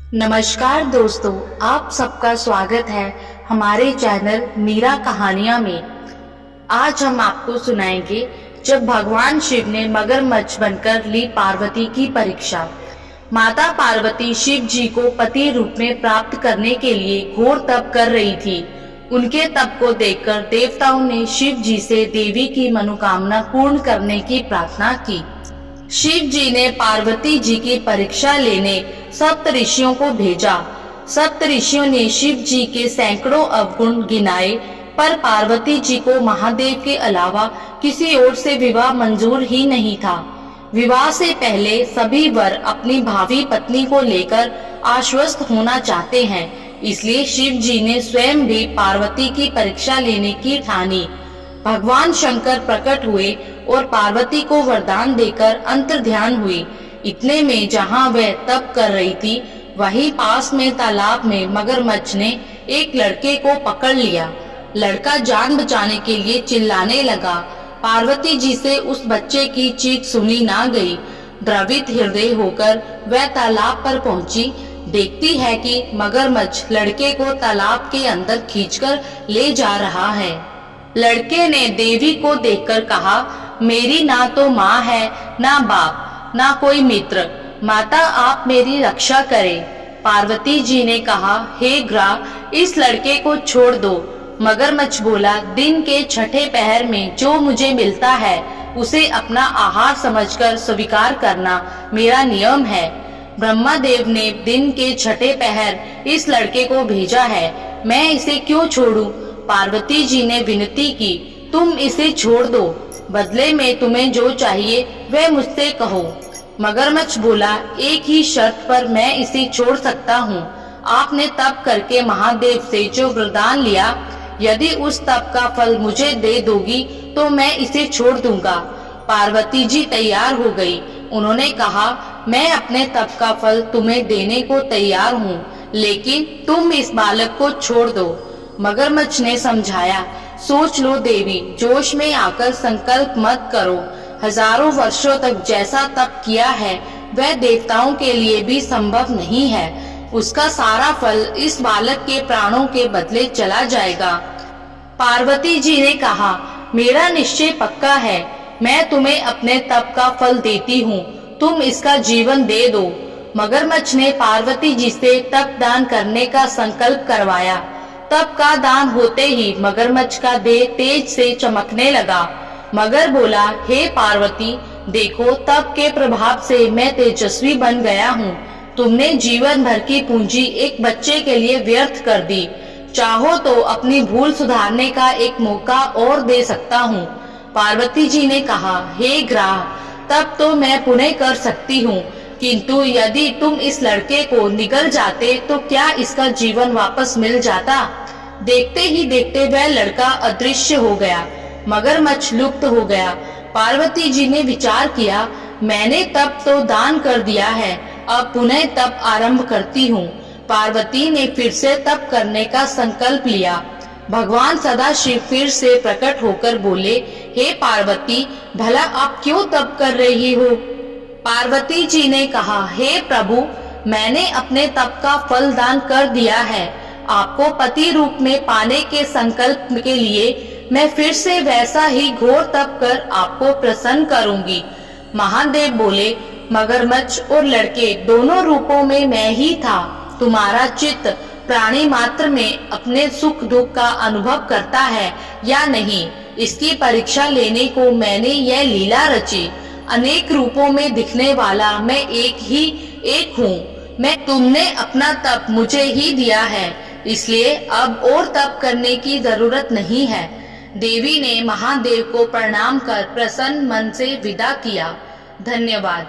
नमस्कार दोस्तों, आप सबका स्वागत है हमारे चैनल मीरा कहानियां में। आज हम आपको सुनाएंगे जब भगवान शिव ने मगरमच्छ बनकर ली पार्वती की परीक्षा। माता पार्वती शिव जी को पति रूप में प्राप्त करने के लिए घोर तप कर रही थी। उनके तप को देखकर देवताओं ने शिव जी से देवी की मनोकामना पूर्ण करने की प्रार्थना की। शिव जी ने पार्वती जी की परीक्षा लेने सप्त ऋषियों को भेजा। सप्त ऋषियों ने शिव जी के सैकड़ों अवगुण गिनाए, पर पार्वती जी को महादेव के अलावा किसी और से विवाह मंजूर ही नहीं था। विवाह से पहले सभी वर अपनी भावी पत्नी को लेकर आश्वस्त होना चाहते हैं, इसलिए शिव जी ने स्वयं भी पार्वती की परीक्षा लेने की ठानी। भगवान शंकर प्रकट हुए और पार्वती को वरदान देकर अंतर्ध्यान हुई। इतने में जहाँ वह तप कर रही थी, वहीं पास में तालाब में मगरमच्छ ने एक लड़के को पकड़ लिया। लड़का जान बचाने के लिए चिल्लाने लगा। पार्वती जी से उस बच्चे की चीख सुनी ना गई। द्रवित हृदय होकर वह तालाब पर पहुंची। देखती है कि मगरमच्छ लड़के को तालाब के अंदर खींचकर ले जा रहा है। लड़के ने देवी को देखकर कहा, मेरी ना तो माँ है, ना बाप, ना कोई मित्र। माता, आप मेरी रक्षा करें। पार्वती जी ने कहा, हे ग्रह, इस लड़के को छोड़ दो। मगरमच्छ बोला, दिन के छठे पहर में जो मुझे मिलता है उसे अपना आहार समझकर स्वीकार करना मेरा नियम है। ब्रह्मादेव ने दिन के छठे पहर इस लड़के को भेजा है, मैं इसे क्यों छोड़ूं? पार्वती जी ने विनती की, तुम इसे छोड़ दो, बदले में तुम्हें जो चाहिए वह मुझसे कहो। मगरमच्छ बोला, एक ही शर्त पर मैं इसे छोड़ सकता हूँ। आपने तप करके महादेव से जो वरदान लिया, यदि उस तप का फल मुझे दे दोगी तो मैं इसे छोड़ दूंगा। पार्वती जी तैयार हो गई। उन्होंने कहा, मैं अपने तप का फल तुम्हें देने को तैयार हूँ, लेकिन तुम इस बालक को छोड़ दो। मगरमच्छ ने समझाया, सोच लो देवी, जोश में आकर संकल्प मत करो। हजारों वर्षों तक जैसा तप किया है वह देवताओं के लिए भी संभव नहीं है। उसका सारा फल इस बालक के प्राणों के बदले चला जाएगा। पार्वती जी ने कहा, मेरा निश्चय पक्का है, मैं तुम्हें अपने तप का फल देती हूँ, तुम इसका जीवन दे दो। मगरमच्छ ने पार्वती जी से तप दान करने का संकल्प करवाया। तप का दान होते ही मगरमच्छ का देह तेज से चमकने लगा। मगर बोला, हे पार्वती, देखो, तप के प्रभाव से मैं तेजस्वी बन गया हूँ। तुमने जीवन भर की पूंजी एक बच्चे के लिए व्यर्थ कर दी। चाहो तो अपनी भूल सुधारने का एक मौका और दे सकता हूँ। पार्वती जी ने कहा, हे ग्रह, तब तो मैं पुनः कर सकती हूँ, किंतु यदि तुम इस लड़के को निगल जाते तो क्या इसका जीवन वापस मिल जाता? देखते ही देखते वह लड़का अदृश्य हो गया। मगरमच्छ लुप्त हो गया। पार्वती जी ने विचार किया, मैंने तप तो दान कर दिया है, अब पुनः तप आरंभ करती हूँ। पार्वती ने फिर से तप करने का संकल्प लिया। भगवान सदाशिव फिर से प्रकट होकर बोले, हे पार्वती, भला आप क्यों तप कर रही हो? पार्वती जी ने कहा, हे प्रभु, मैंने अपने तप का फल दान कर दिया है। आपको पति रूप में पाने के संकल्प के लिए मैं फिर से वैसा ही घोर तप कर आपको प्रसन्न करूंगी। महादेव बोले, मगरमच्छ और लड़के दोनों रूपों में मैं ही था। तुम्हारा चित्त प्राणी मात्र में अपने सुख दुख का अनुभव करता है या नहीं, इसकी परीक्षा लेने को मैंने यह लीला रची। अनेक रूपों में दिखने वाला मैं एक हूँ। मैं तुमने अपना तप मुझे ही दिया है, इसलिए अब और तप करने की जरूरत नहीं है। देवी ने महादेव को प्रणाम कर प्रसन्न मन से विदा किया। धन्यवाद।